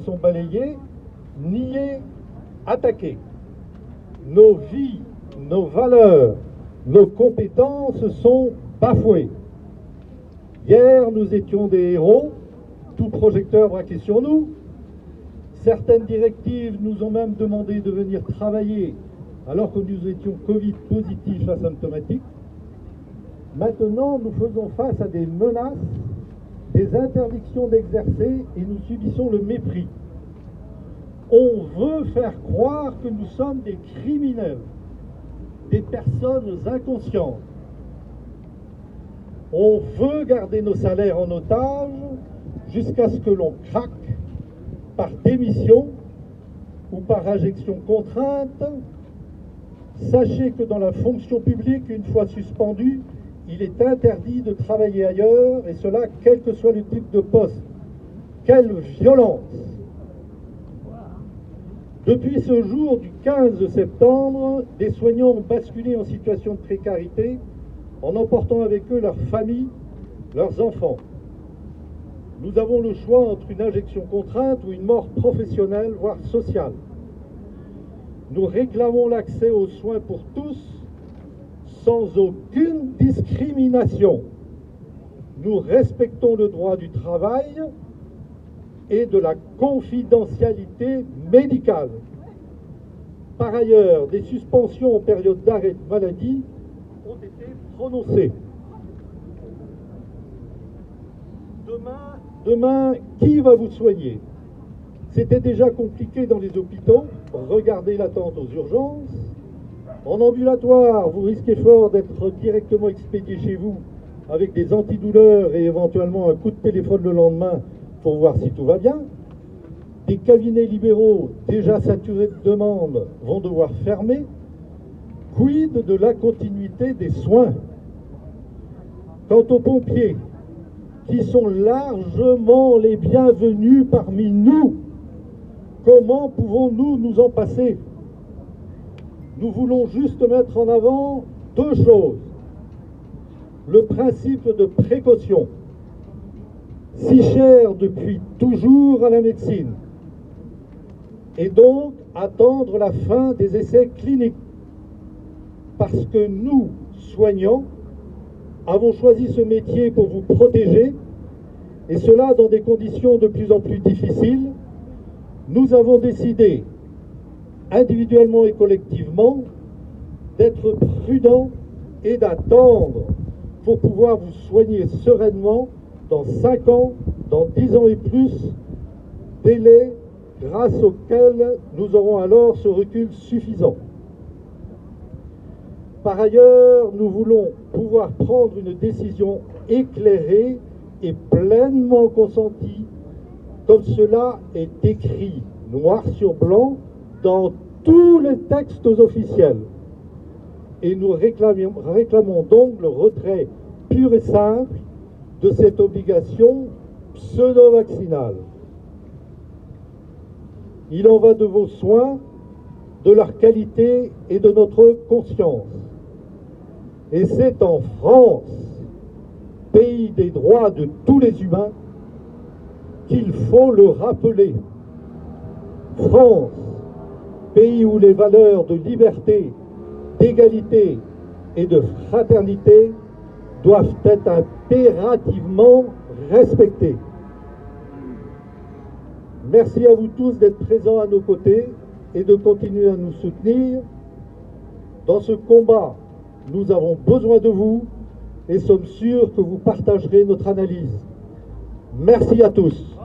sont balayés, niés, attaqués. Nos vies, nos valeurs, nos compétences sont bafouées. Hier, nous étions des héros, tout projecteur braqué sur nous. Certaines directives nous ont même demandé de venir travailler alors que nous étions Covid positifs asymptomatiques. Maintenant, nous faisons face à des menaces, des interdictions d'exercer et nous subissons le mépris. On veut faire croire que nous sommes des criminels, des personnes inconscientes. On veut garder nos salaires en otage jusqu'à ce que l'on craque par démission ou par injection contrainte. Sachez que dans la fonction publique, une fois suspendu, il est interdit de travailler ailleurs, et cela quel que soit le type de poste. Quelle violence! Depuis ce jour du 15 septembre, des soignants ont basculé en situation de précarité en emportant avec eux leurs familles, leurs enfants. Nous avons le choix entre une injection contrainte ou une mort professionnelle, voire sociale. Nous réclamons l'accès aux soins pour tous, sans aucune discrimination. Nous respectons le droit du travail et de la confidentialité médicale. Par ailleurs, des suspensions en période d'arrêt de maladie ont été prononcées. Demain, qui va vous soigner? C'était déjà compliqué dans les hôpitaux. Regardez l'attente aux urgences. En ambulatoire, vous risquez fort d'être directement expédié chez vous avec des antidouleurs et éventuellement un coup de téléphone le lendemain pour voir si tout va bien. Des cabinets libéraux déjà saturés de demandes vont devoir fermer. Quid de la continuité des soins? Quant aux pompiers, qui sont largement les bienvenus parmi nous, comment pouvons-nous nous en passer? Nous voulons juste mettre en avant deux choses. Le principe de précaution, si cher depuis toujours à la médecine, et donc attendre la fin des essais cliniques. Parce que nous, soignants, avons choisi ce métier pour vous protéger, et cela dans des conditions de plus en plus difficiles. Nous avons décidé, individuellement et collectivement, d'être prudents et d'attendre pour pouvoir vous soigner sereinement dans 5 ans, dans 10 ans et plus, délai grâce auquel nous aurons alors ce recul suffisant. Par ailleurs, nous voulons pouvoir prendre une décision éclairée et pleinement consentie, comme cela est écrit noir sur blanc dans tous les textes officiels. Et nous réclamons donc le retrait pur et simple de cette obligation pseudo-vaccinale. Il en va de vos soins, de leur qualité et de notre conscience. Et c'est en France, pays des droits de tous les humains, qu'il faut le rappeler. France, pays où les valeurs de liberté, d'égalité et de fraternité doivent être impérativement respectées. Merci à vous tous d'être présents à nos côtés et de continuer à nous soutenir. Dans ce combat, nous avons besoin de vous et sommes sûrs que vous partagerez notre analyse. Merci à tous.